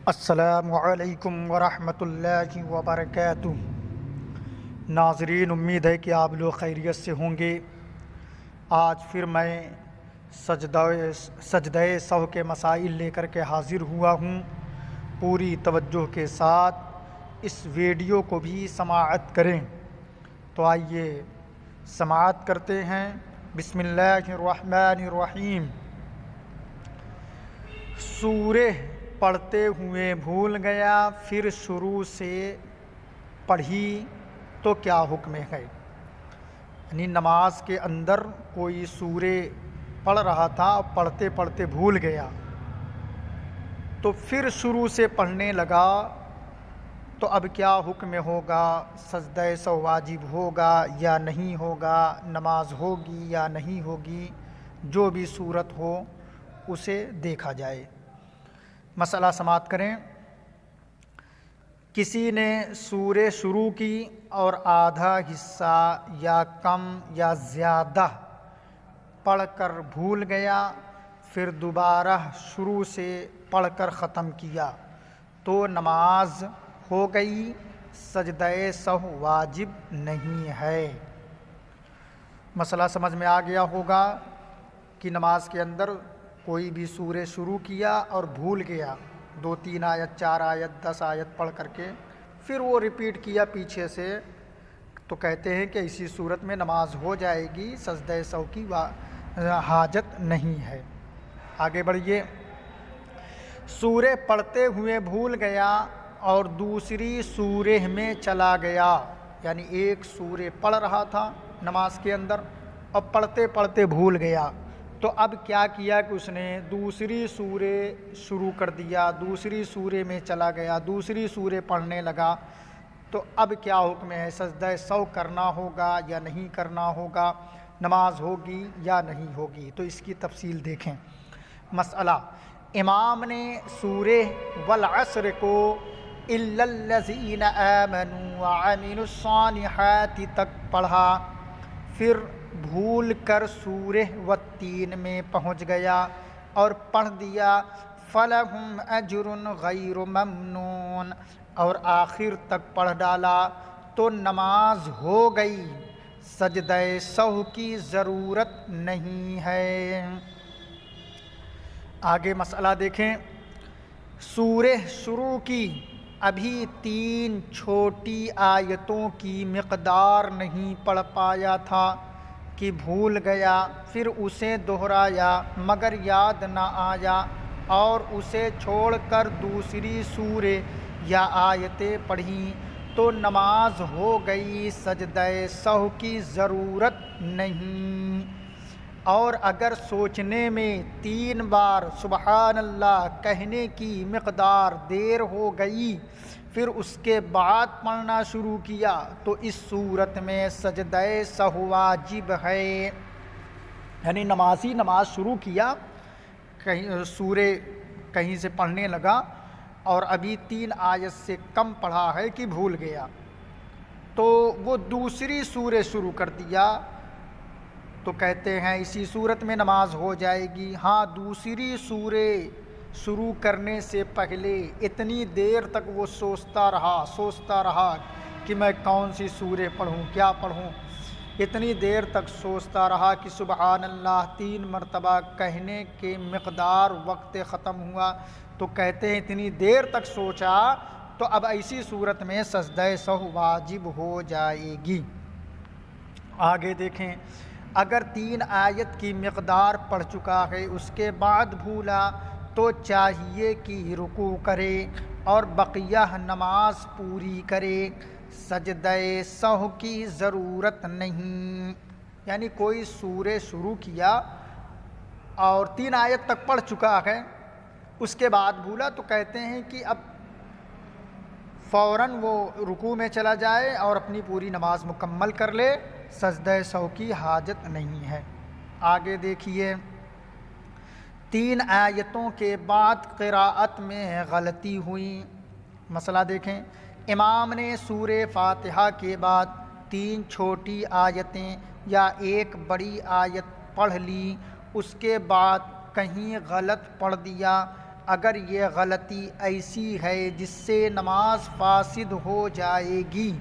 السلام علیکم ورحمۃ اللہ وبرکاتہ۔ ناظرین، امید ہے کہ آپ لوگ خیریت سے ہوں گے۔ آج پھر میں سجدہ سہو کے مسائل لے کر کے حاضر ہوا ہوں۔ پوری توجہ کے ساتھ اس ویڈیو کو بھی سماعت کریں۔ تو آئیے سماعت کرتے ہیں۔ بسم اللہ الرحمن الرحیم۔ سورہ پڑھتے ہوئے بھول گیا، پھر شروع سے پڑھی تو کیا حکم ہے؟ یعنی نماز کے اندر کوئی سورہ پڑھ رہا تھا، پڑھتے پڑھتے بھول گیا تو پھر شروع سے پڑھنے لگا تو اب کیا حکم ہوگا؟ سجدہ سہو واجب ہوگا یا نہیں ہوگا؟ نماز ہوگی یا نہیں ہوگی؟ جو بھی صورت ہو اسے دیکھا جائے۔ مسئلہ سماعت کریں۔ کسی نے سورہ شروع کی اور آدھا حصہ یا کم یا زیادہ پڑھ کر بھول گیا، پھر دوبارہ شروع سے پڑھ کر ختم کیا تو نماز ہو گئی، سجدہ سہو واجب نہیں ہے۔ مسئلہ سمجھ میں آ گیا ہوگا کہ نماز کے اندر کوئی بھی سورہ شروع کیا اور بھول گیا، 2-3 آیت 4 آیت 10 آیت پڑھ کر کے پھر وہ ریپیٹ کیا پیچھے سے، تو کہتے ہیں کہ اسی صورت میں نماز ہو جائے گی، سجدہ سہو کی حاجت نہیں ہے۔ آگے بڑھیے۔ سورہ پڑھتے ہوئے بھول گیا اور دوسری سورہ میں چلا گیا، یعنی ایک سورہ پڑھ رہا تھا نماز کے اندر اور پڑھتے پڑھتے بھول گیا، تو اب کیا کیا کہ اس نے دوسری سورہ شروع کر دیا، دوسری سورہ میں چلا گیا، دوسری سورہ پڑھنے لگا، تو اب کیا حکم ہے؟ سجدہ سہو کرنا ہوگا یا نہیں کرنا ہوگا؟ نماز ہوگی یا نہیں ہوگی؟ تو اس کی تفصیل دیکھیں۔ مسئلہ: امام نے سورہ والعصر کو الا الذین آمنوا وعملوا الصالحات تک پڑھا، پھر بھول کر سورہ والتین میں پہنچ گیا اور پڑھ دیا فلہم اجر غیر ممنون، اور آخر تک پڑھ ڈالا تو نماز ہو گئی، سجدہ سہو کی ضرورت نہیں ہے۔ آگے مسئلہ دیکھیں۔ سورہ شروع کی، ابھی 3 چھوٹی آیتوں کی مقدار نہیں پڑھ پایا تھا کہ بھول گیا، پھر اسے دہرایا مگر یاد نہ آیا اور اسے چھوڑ کر دوسری سورہ یا آیتیں پڑھیں تو نماز ہو گئی، سجدہ سہو کی ضرورت نہیں۔ اور اگر سوچنے میں 3 بار سبحان اللہ کہنے کی مقدار دیر ہو گئی، پھر اس کے بعد پڑھنا شروع کیا تو اس صورت میں سجدہ سہو واجب ہے۔ یعنی نمازی نماز شروع کیا، سورہ کہیں سے پڑھنے لگا اور ابھی 3 آیت سے کم پڑھا ہے کہ بھول گیا، تو وہ دوسری سورہ شروع کر دیا تو کہتے ہیں اسی صورت میں نماز ہو جائے گی۔ ہاں، دوسری سورہ شروع کرنے سے پہلے اتنی دیر تک وہ سوچتا رہا کہ میں کون سی سورہ پڑھوں، کیا پڑھوں، اتنی دیر تک سوچتا رہا کہ سبحان اللہ 3 مرتبہ کہنے کے مقدار وقت ختم ہوا، تو کہتے ہیں اتنی دیر تک سوچا تو اب ایسی صورت میں سجدہ سہو واجب ہو جائے گی۔ آگے دیکھیں۔ اگر 3 آیت کی مقدار پڑھ چکا ہے، اس کے بعد بھولا تو چاہیے کہ رکوع کرے اور بقیہ نماز پوری کرے، سجدہ سہو کی ضرورت نہیں۔ یعنی کوئی سورہ شروع کیا اور 3 آیت تک پڑھ چکا ہے، اس کے بعد بھولا تو کہتے ہیں کہ اب فوراً وہ رکوع میں چلا جائے اور اپنی پوری نماز مکمل کر لے، سجدہ سہو کی حاجت نہیں ہے۔ آگے دیکھیے۔ 3 آیتوں کے بعد قراءت میں غلطی ہوئی۔ مسئلہ دیکھیں۔ امام نے سورہ فاتحہ کے بعد 3 چھوٹی آیتیں یا 1 بڑی آیت پڑھ لی، اس کے بعد کہیں غلط پڑھ دیا، اگر یہ غلطی ایسی ہے جس سے نماز فاسد ہو جائے گی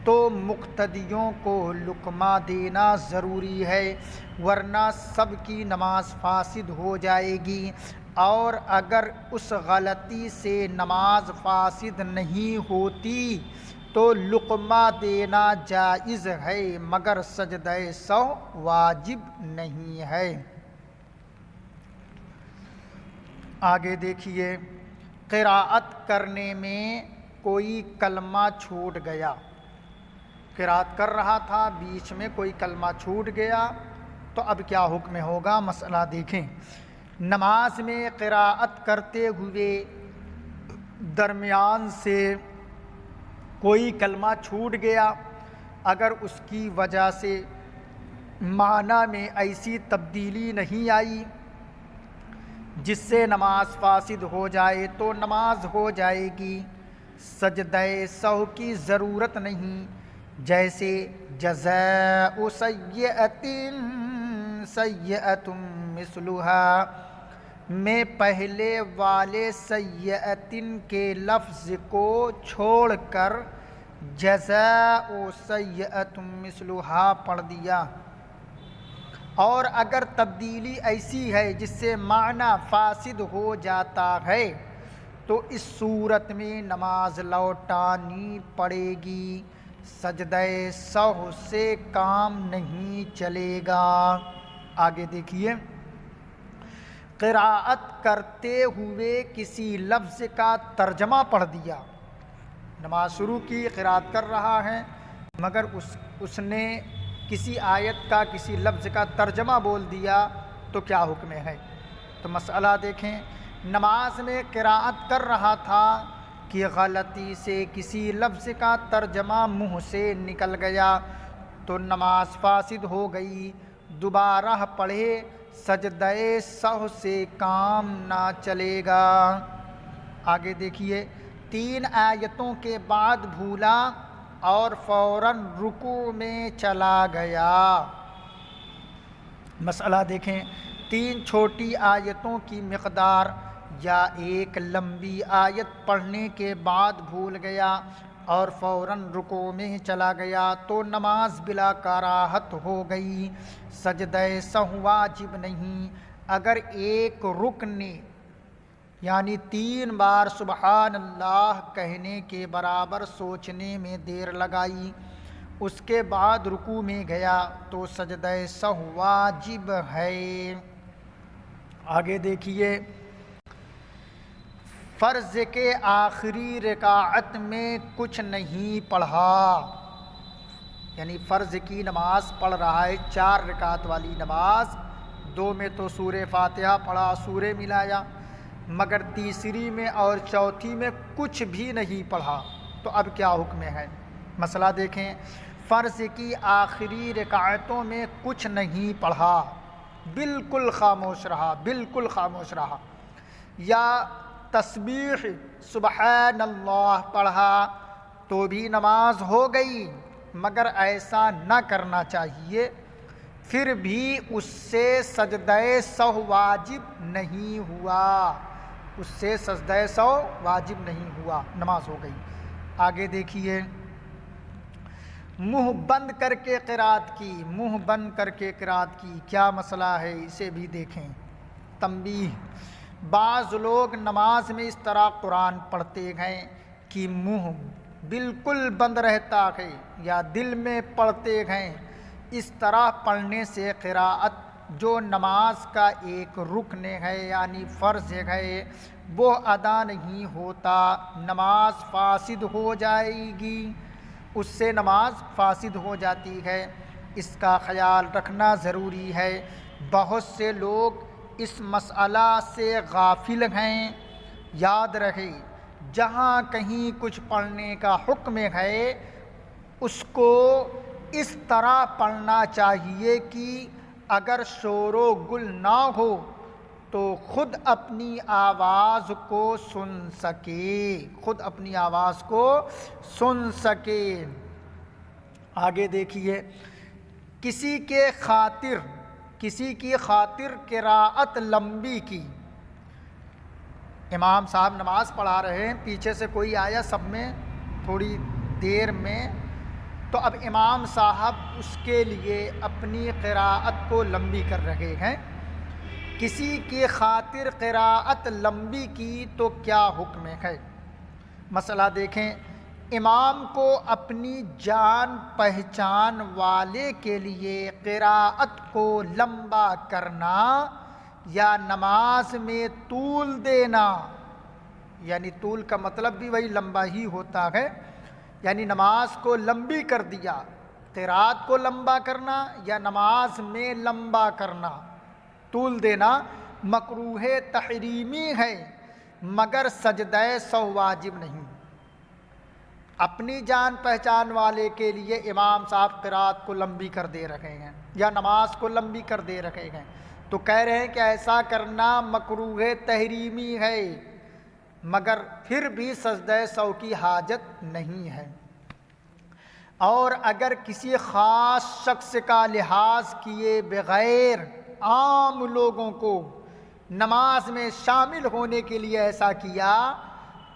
تو مقتدیوں کو لقمہ دینا ضروری ہے، ورنہ سب کی نماز فاسد ہو جائے گی۔ اور اگر اس غلطی سے نماز فاسد نہیں ہوتی تو لقمہ دینا جائز ہے، مگر سجدہ سہو واجب نہیں ہے۔ آگے دیکھیے، قراءت کرنے میں کوئی کلمہ چھوٹ گیا، قراءت کر رہا تھا، بیچ میں کوئی کلمہ چھوٹ گیا تو اب کیا حکم ہوگا، مسئلہ دیکھیں۔ نماز میں قراءت کرتے ہوئے درمیان سے کوئی کلمہ چھوٹ گیا، اگر اس کی وجہ سے معنی میں ایسی تبدیلی نہیں آئی جس سے نماز فاسد ہو جائے تو نماز ہو جائے گی، سجدہ سہو کی ضرورت نہیں۔ جیسے جزاء سیئۃ سیئۃ مثلھا میں پہلے والے سیئۃ کے لفظ کو چھوڑ کر جزاء سیئۃ مثلھا پڑھ دیا۔ اور اگر تبدیلی ایسی ہے جس سے معنی فاسد ہو جاتا ہے تو اس صورت میں نماز لوٹانی پڑے گی، سجدہ سہو سے کام نہیں چلے گا۔ آگے دیکھیے، قراءت کرتے ہوئے کسی لفظ کا ترجمہ پڑھ دیا، نماز شروع کی، قراءت کر رہا ہے، مگر اس نے کسی آیت کا کسی لفظ کا ترجمہ بول دیا تو کیا حکم ہے؟ تو مسئلہ دیکھیں، نماز میں قراءت کر رہا تھا کہ غلطی سے کسی لفظ کا ترجمہ منہ سے نکل گیا تو نماز فاسد ہو گئی، دوبارہ پڑھے، سجدہ سہو سے کام نہ چلے گا۔ آگے دیکھیے، 3 آیتوں کے بعد بھولا اور فوراً رکوع میں چلا گیا۔ مسئلہ دیکھیں، 3 چھوٹی آیتوں کی مقدار یا ایک لمبی آیت پڑھنے کے بعد بھول گیا اور فوراً رکوع میں چلا گیا تو نماز بلا کراہت ہو گئی، سجدہ سہو واجب نہیں۔ اگر ایک رکن نے یعنی 3 بار سبحان اللہ کہنے کے برابر سوچنے میں دیر لگائی، اس کے بعد رکوع میں گیا تو سجدہ سہو واجب ہے۔ آگے دیکھیے، فرض کے آخری رکعت میں کچھ نہیں پڑھا، یعنی فرض کی نماز پڑھ رہا ہے، 4 رکعت والی نماز، 2 میں تو سورہ فاتحہ پڑھا، سورے ملایا، مگر تیسری میں اور چوتھی میں کچھ بھی نہیں پڑھا تو اب کیا حکم ہے؟ مسئلہ دیکھیں، فرض کی آخری رکعتوں میں کچھ نہیں پڑھا، بالکل خاموش رہا، بالکل خاموش رہا، یا تسبیح سبحان اللہ پڑھا تو بھی نماز ہو گئی، مگر ایسا نہ کرنا چاہیے، پھر بھی اس سے سجدہ سہو واجب نہیں ہوا، اس سے سجدہ سہو واجب نہیں ہوا، نماز ہو گئی۔ آگے دیکھیے، منہ بند کر کے قراءت کی، منہ بند کر کے قراءت کی، کیا مسئلہ ہے اسے بھی دیکھیں۔ تنبیہ، بعض لوگ نماز میں اس طرح قرآن پڑھتے ہیں کہ منہ بالکل بند رہتا ہے یا دل میں پڑھتے ہیں، اس طرح پڑھنے سے قراءت جو نماز کا ایک رکن ہے یعنی فرض ہے وہ ادا نہیں ہوتا، نماز فاسد ہو جائے گی، اس سے نماز فاسد ہو جاتی ہے، اس کا خیال رکھنا ضروری ہے۔ بہت سے لوگ اس مسئلہ سے غافل ہیں، یاد رہے جہاں کہیں کچھ پڑھنے کا حکم ہے اس کو اس طرح پڑھنا چاہیے کہ اگر شور و گل نہ ہو تو خود اپنی آواز کو سن سکے، خود اپنی آواز کو سن سکے۔ آگے دیکھیے، کسی کی خاطر قراءت لمبی کی، امام صاحب نماز پڑھا رہے ہیں، پیچھے سے کوئی آیا سب میں تھوڑی دیر میں، تو اب امام صاحب اس کے لیے اپنی قراءت کو لمبی کر رہے ہیں۔ کسی کی خاطر قراءت لمبی کی تو کیا حکم ہے؟ مسئلہ دیکھیں، امام کو اپنی جان پہچان والے کے لیے قراءت کو لمبا کرنا یا نماز میں طول دینا، یعنی طول کا مطلب بھی وہی لمبا ہی ہوتا ہے، یعنی نماز کو لمبی کر دیا، قراءت کو لمبا کرنا یا نماز میں لمبا کرنا، طول دینا مکروہ تحریمی ہے، مگر سجدہ سہو واجب نہیں۔ اپنی جان پہچان والے کے لیے امام صاحب قراءت کو لمبی کر دے رہے ہیں یا نماز کو لمبی کر دے رہے ہیں، تو کہہ رہے ہیں کہ ایسا کرنا مکروہ تحریمی ہے، مگر پھر بھی سجدہ سہو کی حاجت نہیں ہے۔ اور اگر کسی خاص شخص کا لحاظ کیے بغیر عام لوگوں کو نماز میں شامل ہونے کے لیے ایسا کیا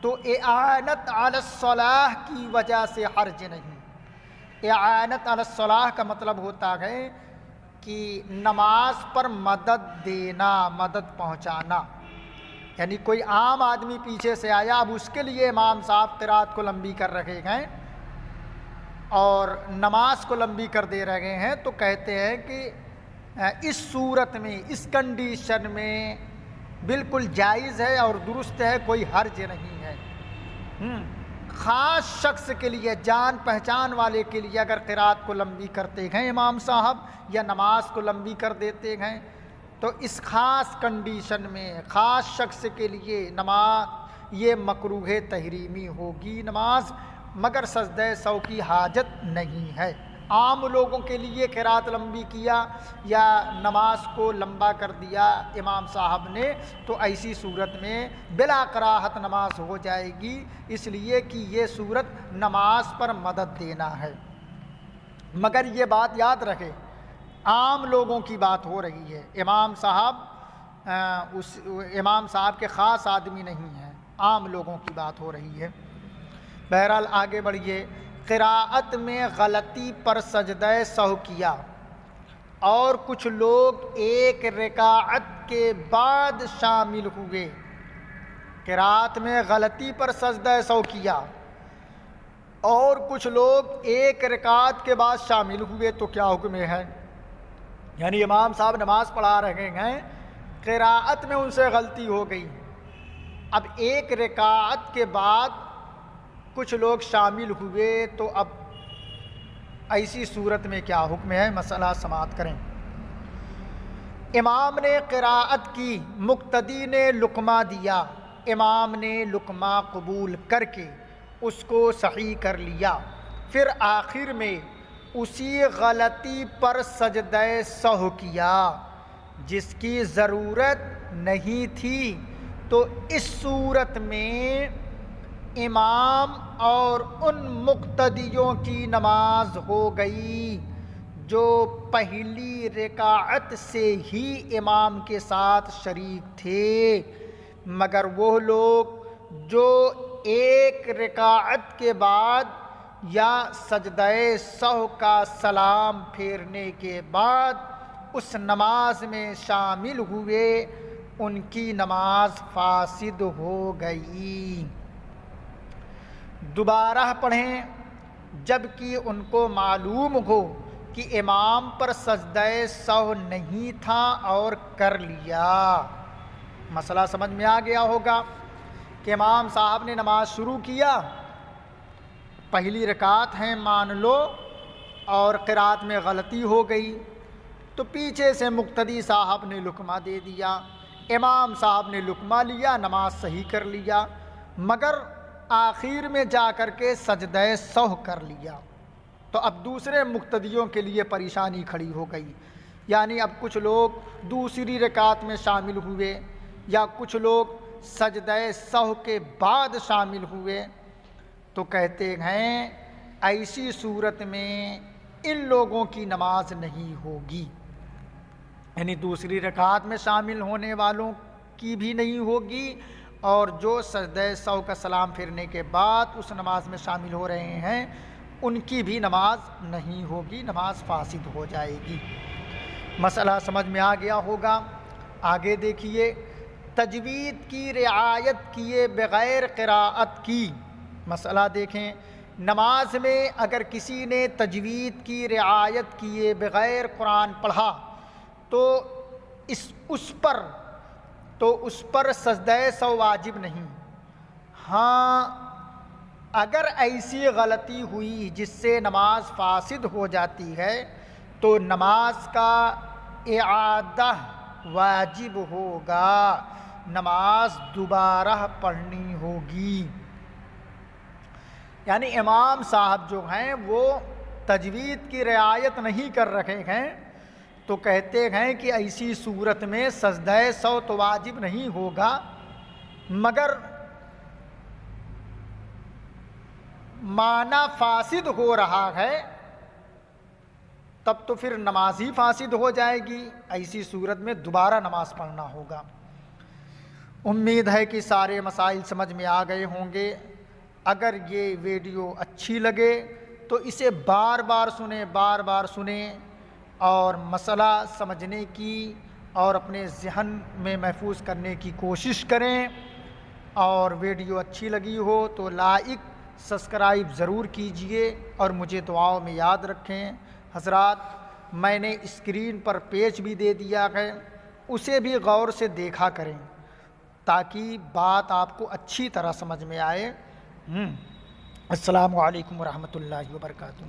تو اعانت علی الصلاح کی وجہ سے حرج نہیں۔ اعانت علی الصلاح کا مطلب ہوتا ہے کہ نماز پر مدد دینا، مدد پہنچانا، یعنی کوئی عام آدمی پیچھے سے آیا، اب اس کے لیے امام صاحب قراءت کو لمبی کر رہے ہیں اور نماز کو لمبی کر دے رہے ہیں، تو کہتے ہیں کہ اس صورت میں، اس کنڈیشن میں بالکل جائز ہے اور درست ہے، کوئی حرج نہیں ہے۔ خاص شخص کے لیے، جان پہچان والے کے لیے اگر قراءت کو لمبی کرتے ہیں امام صاحب یا نماز کو لمبی کر دیتے ہیں، تو اس خاص کنڈیشن میں خاص شخص کے لیے نماز یہ مکروہ تحریمی ہوگی نماز، مگر سجدہ سہو کی حاجت نہیں ہے۔ عام لوگوں کے لیے قراءت لمبی کیا یا نماز کو لمبا کر دیا امام صاحب نے، تو ایسی صورت میں بلا کراہت نماز ہو جائے گی، اس لیے کہ یہ صورت نماز پر مدد دینا ہے۔ مگر یہ بات یاد رکھے، عام لوگوں کی بات ہو رہی ہے، امام صاحب کے خاص آدمی نہیں ہیں، عام لوگوں کی بات ہو رہی ہے۔ بہرحال آگے بڑھیے۔ قراءت میں غلطی پر سجدہ سہو کیا اور کچھ لوگ ایک رکعت کے بعد شامل ہوئے۔ قراءت میں غلطی پر سجدہ سہو کیا اور کچھ لوگ ایک رکعت کے بعد شامل ہوئے، تو کیا حکم ہے؟ یعنی امام صاحب نماز پڑھا رہے ہیں، قراءت میں ان سے غلطی ہو گئی، اب ایک رکعت کے بعد کچھ لوگ شامل ہوئے، تو اب ایسی صورت میں کیا حکم ہے؟ مسئلہ سماعت کریں۔ امام نے قراءت کی، مقتدی نے لقمہ دیا، امام نے لقمہ قبول کر کے اس کو صحیح کر لیا، پھر آخر میں اسی غلطی پر سجدہ سہو کیا جس کی ضرورت نہیں تھی، تو اس صورت میں امام اور ان مقتدیوں کی نماز ہو گئی جو پہلی رکعت سے ہی امام کے ساتھ شریک تھے، مگر وہ لوگ جو ایک رکعت کے بعد یا سجدہ سہو کا سلام پھیرنے کے بعد اس نماز میں شامل ہوئے، ان کی نماز فاسد ہو گئی۔ دوبارہ پڑھیں جب کہ ان کو معلوم ہو کہ امام پر سجدہ سہو نہیں تھا اور کر لیا۔ مسئلہ سمجھ میں آ گیا ہوگا کہ امام صاحب نے نماز شروع کیا، پہلی رکعت ہے مان لو، اور قراءت میں غلطی ہو گئی، تو پیچھے سے مقتدی صاحب نے لقمہ دے دیا، امام صاحب نے لقمہ لیا، نماز صحیح کر لیا، مگر آخر میں جا کر کے سجدہ سہو کر لیا، تو اب دوسرے مقتدیوں کے لیے پریشانی کھڑی ہو گئی، یعنی اب کچھ لوگ دوسری رکعت میں شامل ہوئے یا کچھ لوگ سجدہ سہو کے بعد شامل ہوئے، تو کہتے ہیں ایسی صورت میں ان لوگوں کی نماز نہیں ہوگی، یعنی دوسری رکعت میں شامل ہونے والوں کی بھی نہیں ہوگی اور جو سجدہ سہو کا سلام پھرنے کے بعد اس نماز میں شامل ہو رہے ہیں ان کی بھی نماز نہیں ہوگی، نماز فاسد ہو جائے گی۔ مسئلہ سمجھ میں آ گیا ہوگا۔ آگے دیکھیے، تجوید کی رعایت کیے بغیر قراءت کی مسئلہ دیکھیں۔ نماز میں اگر کسی نے تجوید کی رعایت کیے بغیر قرآن پڑھا تو اس پر سجدہ سہو واجب نہیں۔ ہاں اگر ایسی غلطی ہوئی جس سے نماز فاسد ہو جاتی ہے تو نماز کا اعادہ واجب ہوگا، نماز دوبارہ پڑھنی ہوگی۔ یعنی امام صاحب جو ہیں وہ تجوید کی رعایت نہیں کر رہے ہیں تو کہتے ہیں کہ ایسی صورت میں سجدہ سہو تو واجب نہیں ہوگا، مگر معنی فاسد ہو رہا ہے، تب تو پھر نماز ہی فاسد ہو جائے گی، ایسی صورت میں دوبارہ نماز پڑھنا ہوگا۔ امید ہے کہ سارے مسائل سمجھ میں آ گئے ہوں گے۔ اگر یہ ویڈیو اچھی لگے تو اسے بار بار سنیں اور مسئلہ سمجھنے کی اور اپنے ذہن میں محفوظ کرنے کی کوشش کریں، اور ویڈیو اچھی لگی ہو تو لائک سبسکرائب ضرور کیجئے اور مجھے دعاؤں میں یاد رکھیں۔ حضرات، میں نے اسکرین پر پیج بھی دے دیا ہے، اسے بھی غور سے دیکھا کریں تاکہ بات آپ کو اچھی طرح سمجھ میں آئے۔ السلام علیکم ورحمۃ اللہ وبرکاتہ۔